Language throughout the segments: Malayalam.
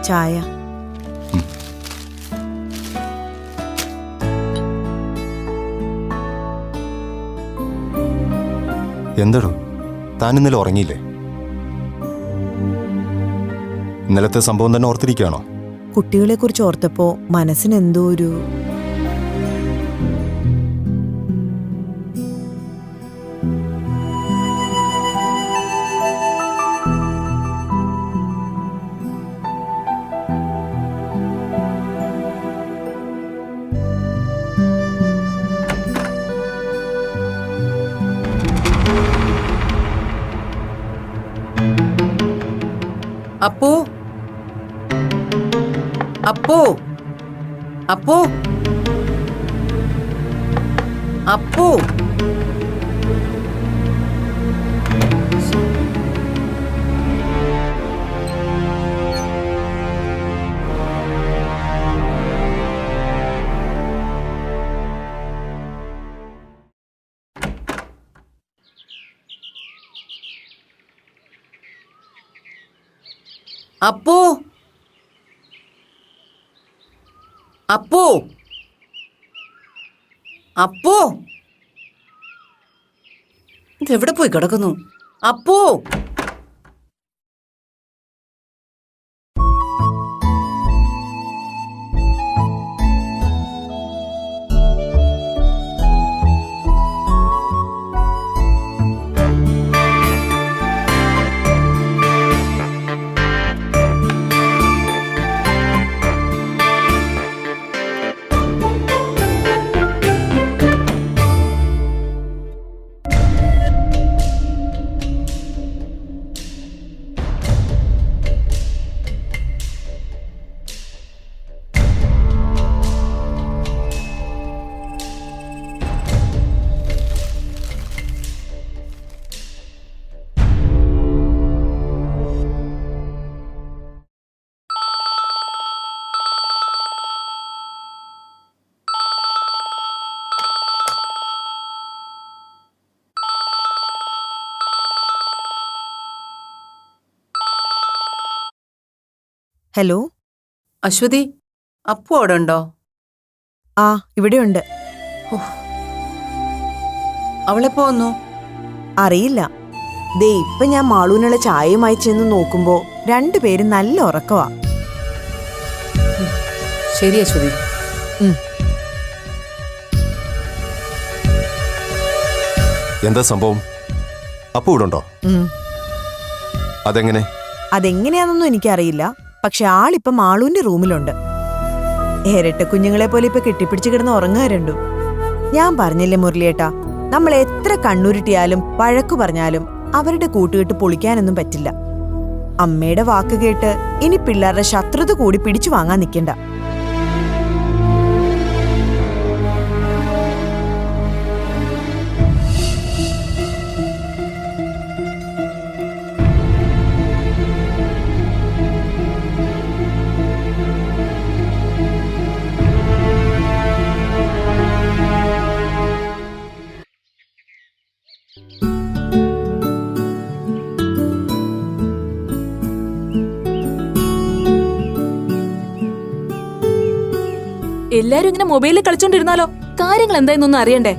ചായ. എന്തടോ താൻ ഇന്നലെ ഉറങ്ങിയില്ലേ? ഇന്നലത്തെ സംഭവം തന്നെ ഓർത്തിരിക്കുകയാണോ? കുട്ടികളെ കുറിച്ച് ഓർത്തപ്പോ മനസ്സിന് എന്തോ ഒരു അപ്പോ അപ്പോ അപ്പോ അപ്പോ അപ്പോ അപ്പോ അപ്പോ ഇതെവിടെ പോയി കിടക്കുന്നു? അപ്പോ ഹലോ. അശ്വതി, അപ്പു അവിടെ ഉണ്ടോ? ആ, ഇവിടെയുണ്ട്. അവളെപ്പോ വന്നു? അറിയില്ല. ദേ ഇപ്പൊ ഞാൻ മാളൂനുള്ള ചായയുമായി ചെന്ന് നോക്കുമ്പോ രണ്ടുപേരും നല്ല ഉറക്കവാ. ശരി അശ്വതി. എന്താ സംഭവം? അപ്പു ഇവിടെ ഉണ്ടോ? അതെങ്ങനെ? അതെങ്ങനെയാണെന്നൊന്നും എനിക്കറിയില്ല. പക്ഷെ ആളിപ്പം മാളൂന്റെ റൂമിലുണ്ട്. ഇരട്ട കുഞ്ഞുങ്ങളെ പോലെ ഇപ്പൊ കെട്ടിപ്പിടിച്ച് കിടന്ന് ഉറങ്ങുക രണ്ടും. ഞാൻ പറഞ്ഞില്ലേ മുരളിയേട്ടാ, നമ്മൾ എത്ര കണ്ണുരുട്ടിയാലും വഴക്കു പറഞ്ഞാലും അവരുടെ കൂട്ടുകെട്ട് പൊളിക്കാനൊന്നും പറ്റില്ല. അമ്മയുടെ വാക്ക് കേട്ട് ഇനി പിള്ളേരുടെ ശത്രുത കൂടി പിടിച്ചു വാങ്ങാൻ നിൽക്കണ്ട. എല്ലാരും ഇങ്ങനെ മൊബൈലിൽ കളിച്ചോണ്ടിരുന്നാലോ? കാര്യങ്ങൾ എന്തായെന്നൊന്നും അറിയണ്ടേ?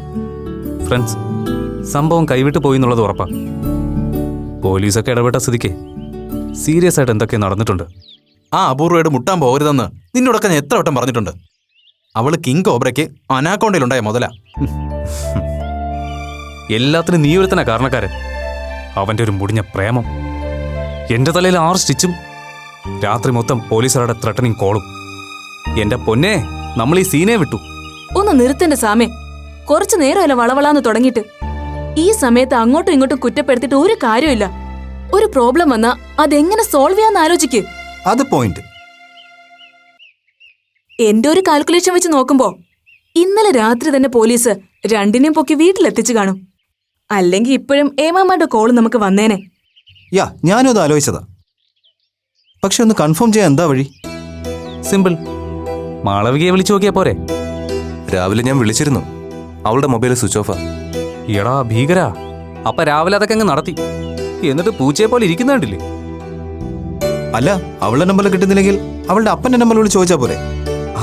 ഫ്രണ്ട്സ്, സംഭവം കൈവിട്ട് പോയി എന്നുള്ളത് ഉറപ്പാ. പോലീസൊക്കെ ഇടപെട്ട സ്ഥിതിക്ക് സീരിയസ് ആയിട്ട് എന്തൊക്കെ നടന്നിട്ടുണ്ട്. ആ അപൂർവയുടെ മുട്ടാൻ പോകരുതെന്ന് നിന്നോടൊക്കെ ഞാൻ എത്ര വട്ടം പറഞ്ഞിട്ടുണ്ട്. അവള് കിങ് കോബ്രയ്ക്ക് അനാക്കോണ്ടയിലുണ്ടായ മുതലാ. എല്ലാത്തിനും നീ ഒരുത്തനാ കാരണക്കാരൻ. അവന്റെ ഒരു മുടിഞ്ഞ പ്രേമം. എന്റെ തലയിൽ 6 സ്റ്റിച്ചും, രാത്രി മൊത്തം പോലീസുകാരുടെ ത്രട്ടനിങ് കോളും. എന്റെ പൊന്നെ, നമ്മൾ ഈ സീനെ വിട്ടു. ഒന്ന് നിർത്തന്റെ സാമേ. കുറച്ചു നേരമല്ല വളവളാന്ന് തുടങ്ങിയിട്ട്. ഈ സമയത്ത് അങ്ങോട്ടും ഇങ്ങോട്ടും കുറ്റപ്പെടുത്തിട്ട് ഒരു കാര്യമില്ല. ഒരു പ്രോബ്ലം വന്നാ അതെങ്ങനെ സോൾവ് ചെയ്യാന്ന് ആലോചിക്ക്. അത് പോയിന്റ്. എന്റെ ഒരു കാൽക്കുലേഷൻ വെച്ച് നോക്കുമ്പോ ഇന്നലെ രാത്രി തന്നെ പോലീസ് രണ്ടിനെയും പൊക്കി വീട്ടിലെത്തിച്ചു കാണും. അല്ലെങ്കിൽ ഇപ്പോഴും ഏമാമ്മയുടെ കോള് നമുക്ക് വന്നേനെ. ഞാനും അത് ആലോചിച്ചതാ. പക്ഷെ ഒന്ന് കൺഫേം ചെയ്യാൻ എന്താ വഴി? സിമ്പിൾ. മാളവികയെ വിളിച്ചു നോക്കിയാ പോരെ? രാവിലെ ഞാൻ വിളിച്ചിരുന്നു. അവളുടെ മൊബൈൽ സ്വിച്ച് ഓഫാ. എടാ ഭീകരാ. അപ്പൊ രാവിലെ അതൊക്കെ അങ്ങ് നടത്തി. എന്നിട്ട് പൂച്ചയെ പോലെ ഇരിക്കുന്നുണ്ടില്ലേ? അല്ല, അവളുടെ നമ്പർ കിട്ടുന്നില്ലെങ്കിൽ അവളുടെ അപ്പന്റെ നമ്പർ വിളിച്ച് ചോദിച്ചാ പോരെ?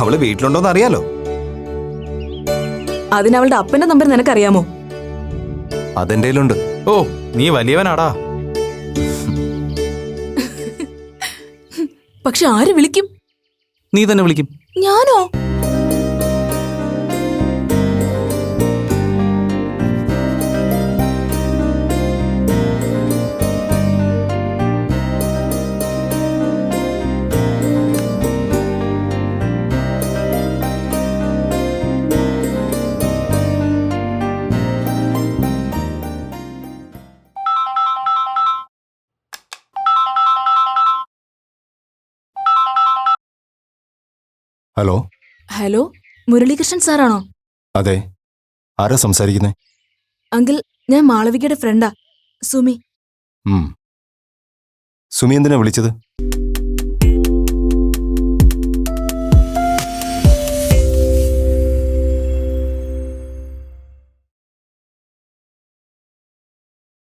അവള് വീട്ടിലുണ്ടോന്ന് അറിയാലോ. അതിനവളുടെ അപ്പന്റെ നമ്പർ നിനക്കറിയാമോ? അതെന്റെ കയ്യിലുണ്ട്. ഓ, നീ വലിയവനാടാ. പക്ഷെ ആര് വിളിക്കും? നീ തന്നെ വിളിക്കും. ഞാനോ? ഹലോ. ഹലോ, മുരളീകൃഷ്ണൻ സാറാണോ? അതെ, ആരാ സംസാരിക്കുന്നേ? അങ്കിൾ, ഞാൻ മാളവികയുടെ ഫ്രണ്ടാ, സുമി. സുമി എന്തിനാ വിളിച്ചത്?